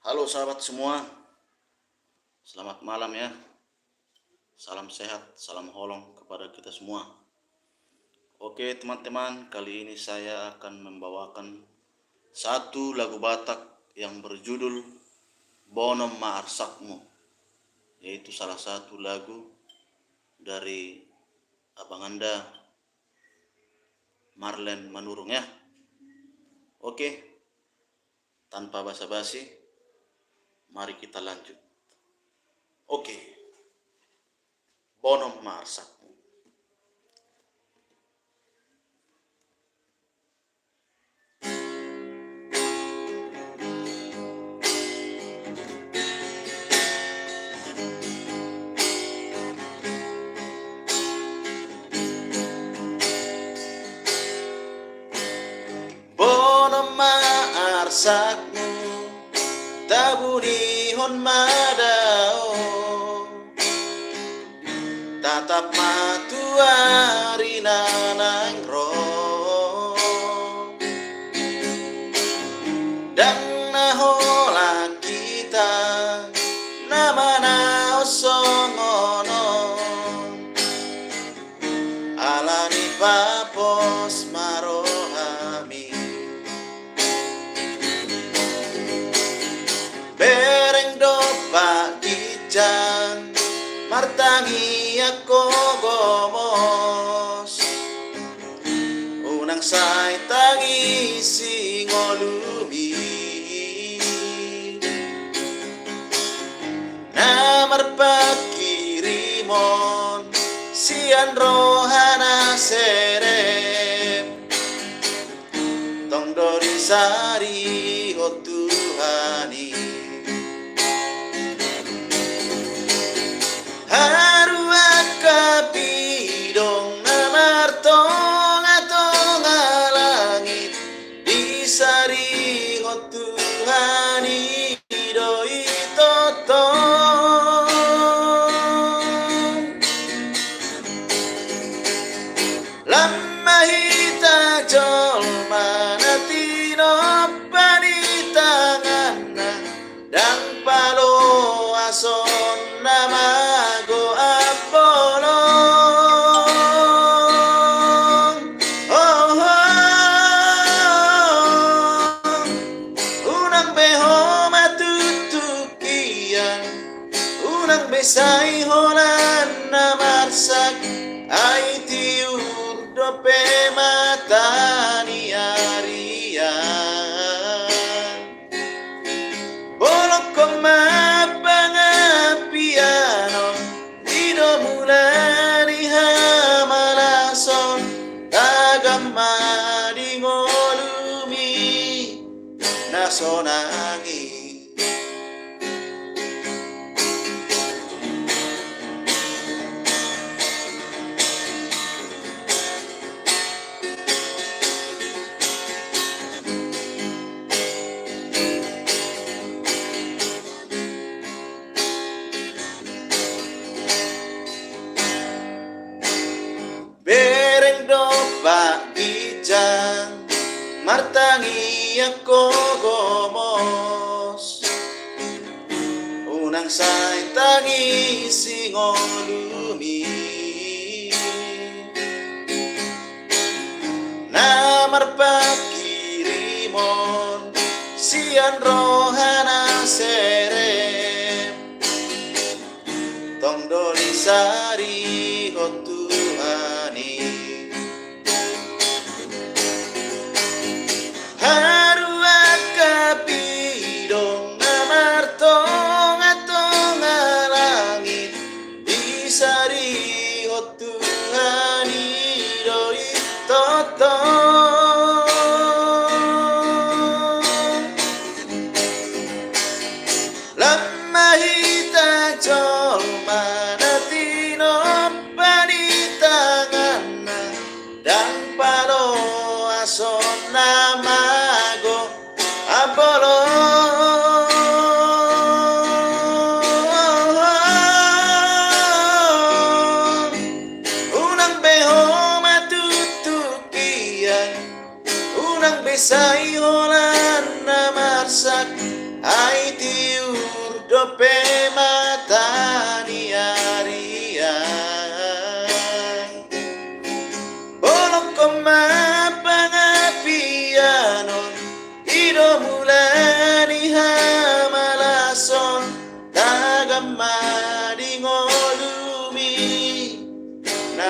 Halo sahabat semua, selamat malam ya. Salam sehat, salam holong kepada kita semua. Oke teman-teman, kali ini saya akan membawakan satu lagu Batak yang berjudul Bonom Maarsakmu, yaitu salah satu lagu dari Abang Anda Marlen Manurung ya. Oke, tanpa basa-basi, mari kita lanjut. Oke, Bonom Maarsakmu. Bonom maarsakmu tabunihon madao tatap matuari nanang ro dan nahola kita nama naosongono alani papos marohami bereng dopa kijan martangi ako gomos unang say tangi singolumi namar pakirimon sian rohana serem tong dori sari ho Tuhani harua kapidong namartong atong langit disari ho Tuhani doi totong lamahita jolma natino panitangana dan palo ason namago apolong oh, unang beho matutukian unang besay holan namarsak ay tiur dope matani arian bolok ko mapangapiano dino mulani hamalason agama di ngolumi nasonangi bereng dopa kijang martangi ako gomos unang say tangi singolumi namar pakirimon sian rohana serem tong doli sari ho Tuhani harua kapidong namartong atong langit disari ho Tuhani doi totong lamahita jolma natino panitangana dan palo ason namago apolong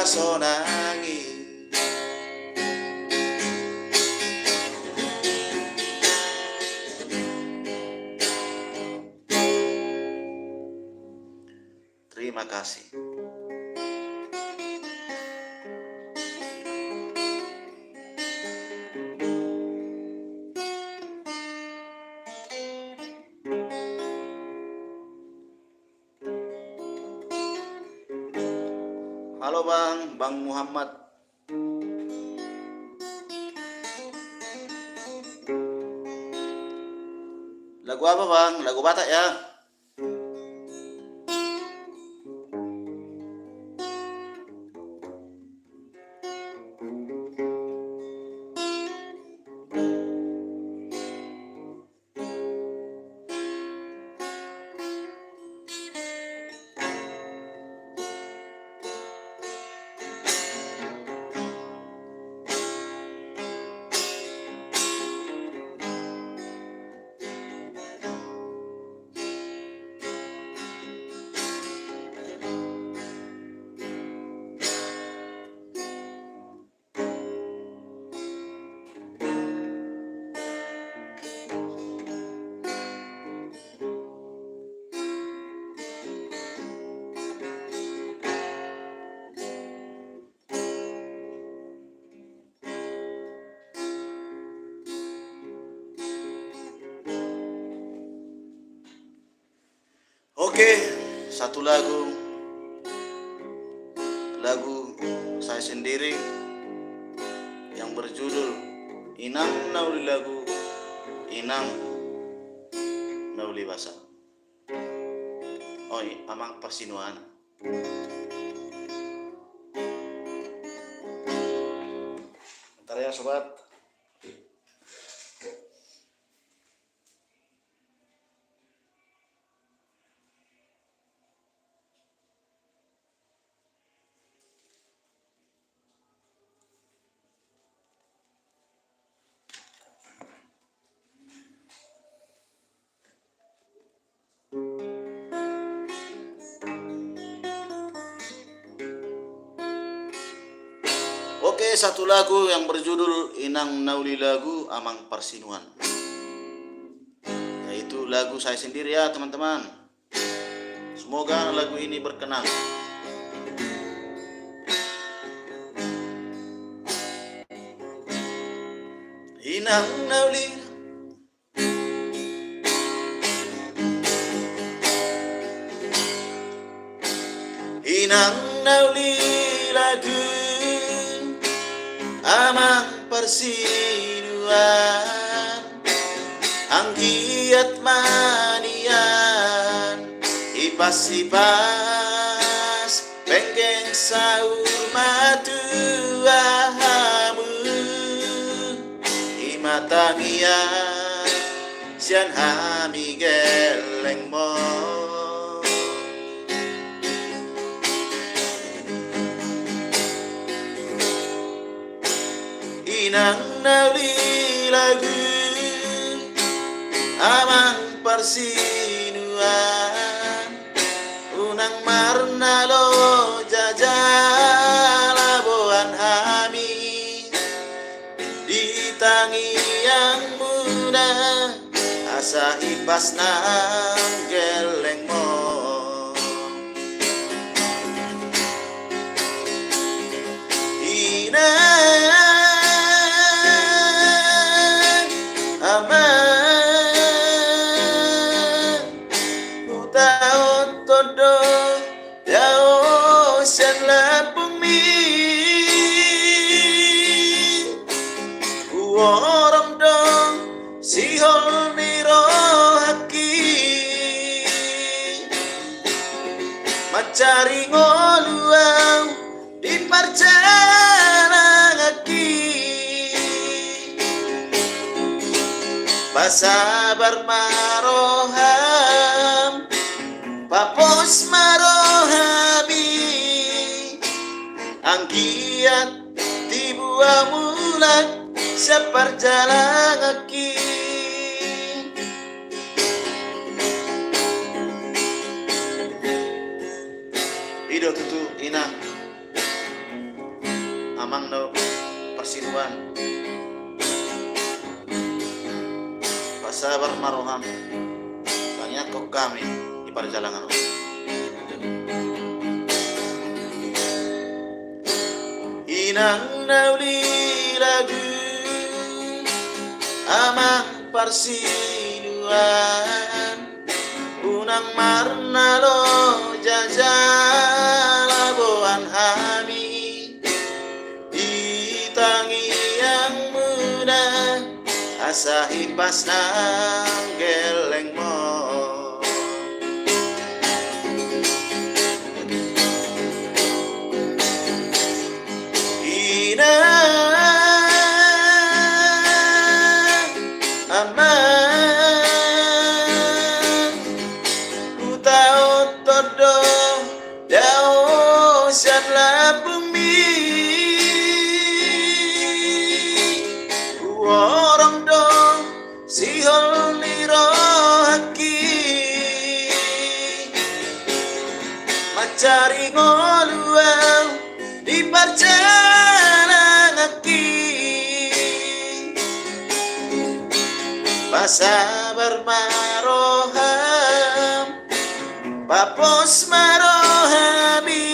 sonangi. Terima kasih. Halo Bang Muhammad. Lagu apa Bang? Lagu Batak ya? Oke, satu lagu saya sendiri yang berjudul Inang Nauli Lagu Inang Nauli Basa. Amang Persinuan. Bentar ya sobat. Oke, satu lagu yang berjudul Inang Nauli Lagu Amang Persinuan. Yaitu lagu saya sendiri ya teman-teman. Semoga lagu ini berkenan. Inang Nauli Inang Nauli Lagu Amang Persinuan Anggiat manian Ipas-ipas Penggeng saur matuahamu Imatangian Sian hami geleng mo Inang Nauli Lagu Amang Persinuan Unang marnalo jajalabuan hami Ditangi yang muda Asa ipas nang geleng mo Orang dong sihol miro haki macari ngoluang di parjalan haki pasabar maroham papos marohami anggiat dibuah mulat seperjalan kaki Ido tutu inang amang no persiruan pasabar maroham tanya kok kami di perjalanan inang nauli lagu amang persiduan unang marnalo jajalabuan hami ditangi yang muda asa hipas nang geleng mo cari ngoluang di perjalanan aki pasabar maroham papos marohami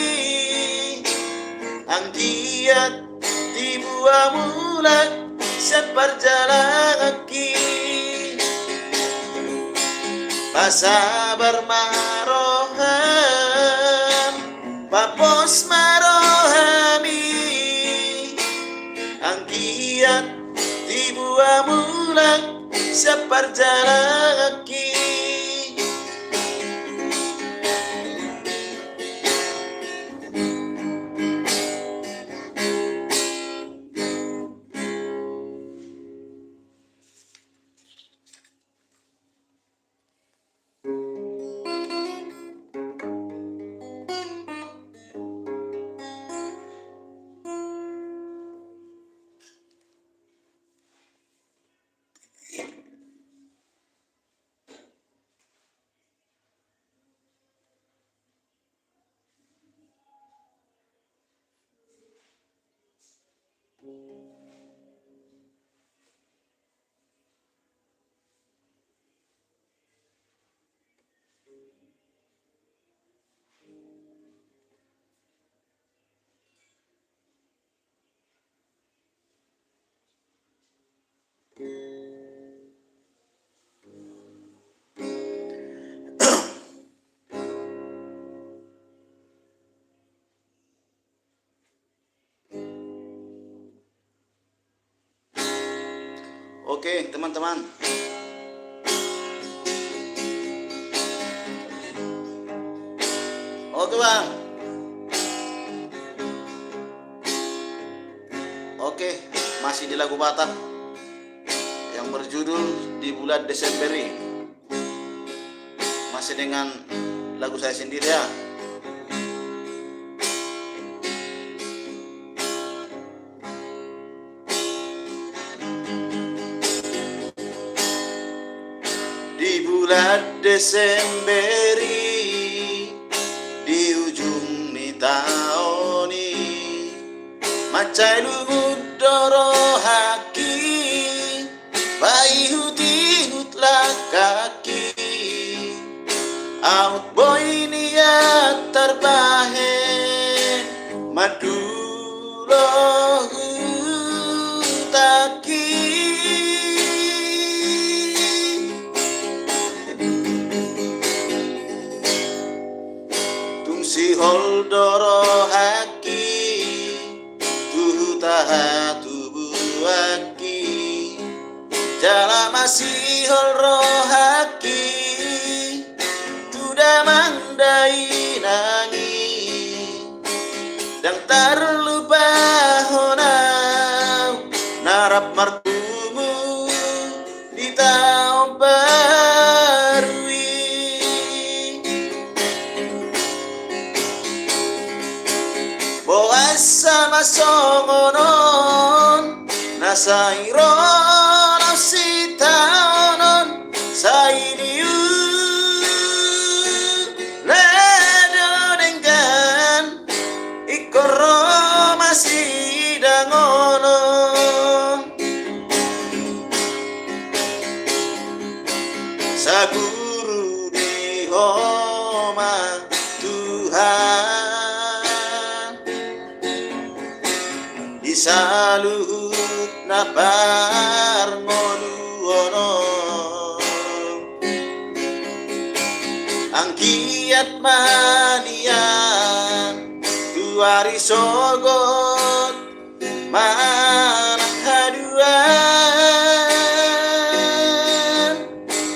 ang giat di buah mulat seperjalanan aki pasabar maroham papos marohami ang giat di buah mulat seperjalanan aki Oke teman-teman, oke bang, oke masih di lagu Batak yang berjudul Di Bulan Desember ini, masih dengan lagu saya sendiri ya. Di bulan Desember di ujung ni tahun ini macai lugud doro haki bayi huti hutlah kaki out boy niat terbahe maduloh taki si holdoro haki tuhu taha tubuh haki jala masih holro haki tuda mandai nangi dan terlupa honau narap martumu di tahun baru sama songonon nasa iron si taonon sa iniu ledo dengan ikoro masih dangono saguru di homa Tuhan disalut napar ngoluono angkiat manian tuari sogot manang haduan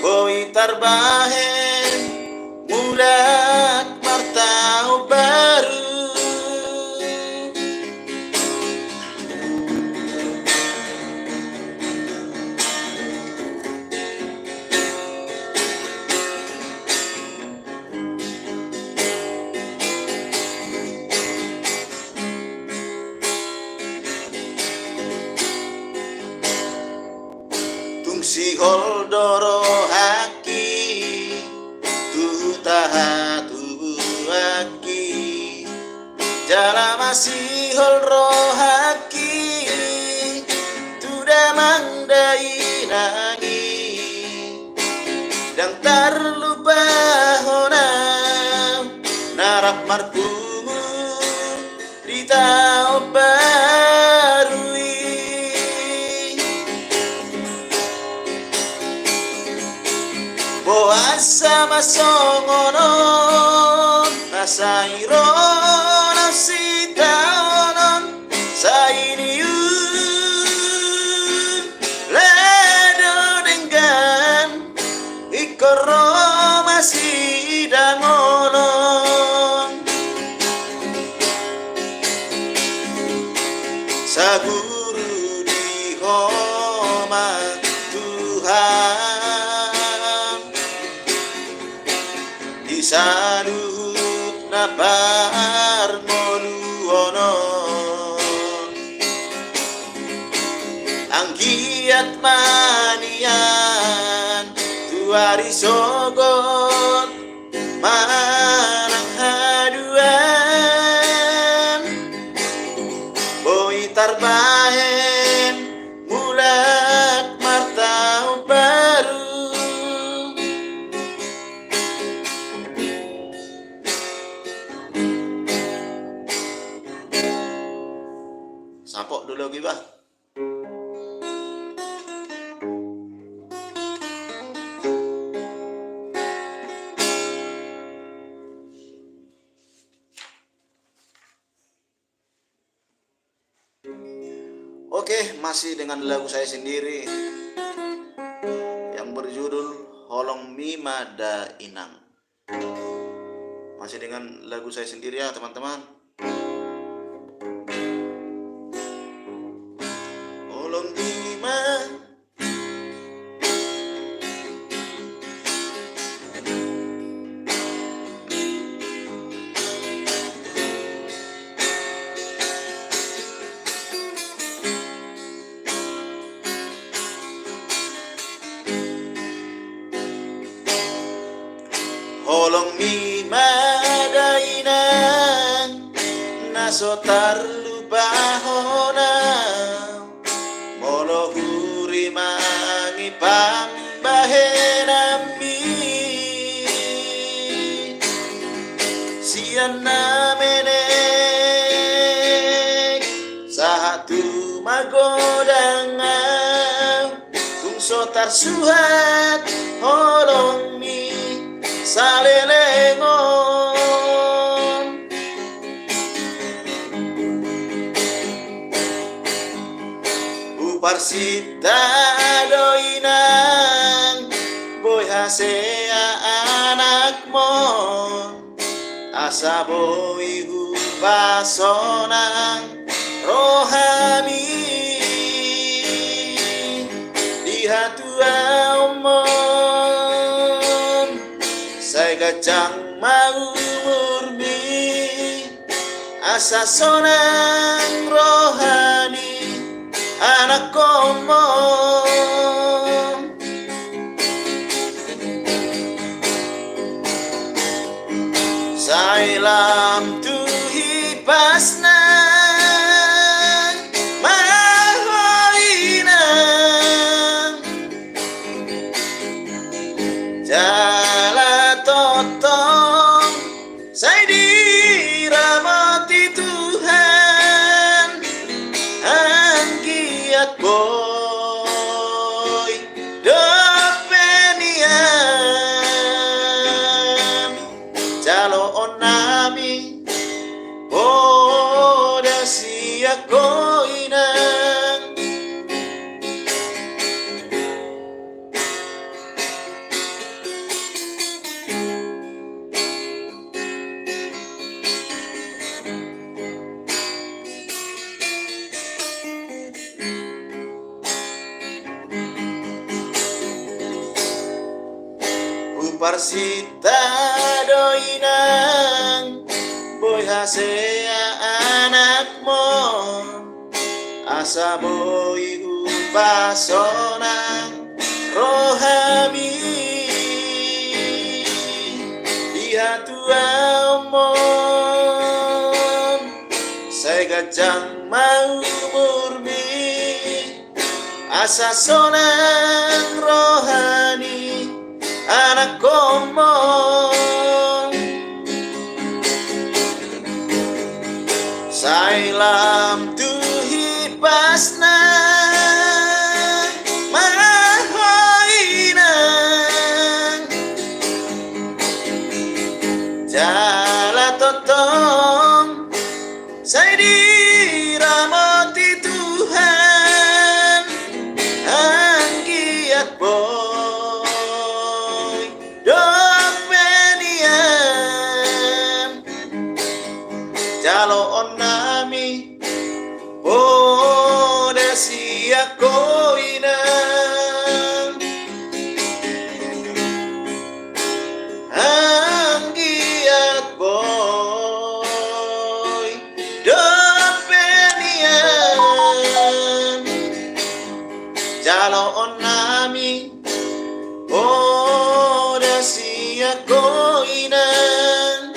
boi tarbahen mudak martau baru si holdoro haki tu taha tu haki jala masih holro haki tu damang dai nangi dan terlupa hona narap markumu di tau barui boasa masongono nasairo nasitaonon sainiu ledo dengan ikoro masih dangonon saguru di homa Tuhan disalut napar ngoluono angkiat manian tuari sogot manang haduan boi tarbahen mulat martau baru sampok dulu gibah. Oke, masih dengan lagu saya sendiri yang berjudul Holong Mimada Inang. Masih dengan lagu saya sendiri ya teman-teman. Holong Mima Holong Mimada Inang nasotar lubahona molo huri mangi pambahenami siana menek sahatu magodanga tungsotar suhat holong mi salelengon uparsita doinang boy hasea anakmo asa boy upasonang rohani di hatua umum saya gajang mau murni asa sonang rohani anak komong sailam tuhi pasna parsita doinang boy hasea anakmo asa boy upasonang rohani lihat tuamon saya gajang mau murni asa sonang rohani anak komong sailam tuhi pasna mahoinang jala totong saya diramoti Tuhan anggiat boy dopenian jalo onami boda siya koinang anggiat boy dopenian jalo onami boda siya koinang.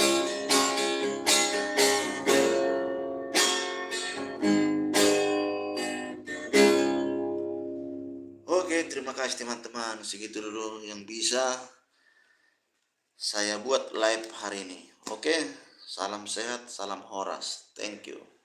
Oke, terima kasih teman-teman. Segitu dulu yang bisa saya buat live hari ini. Oke, salam sehat, salam horas. Thank you.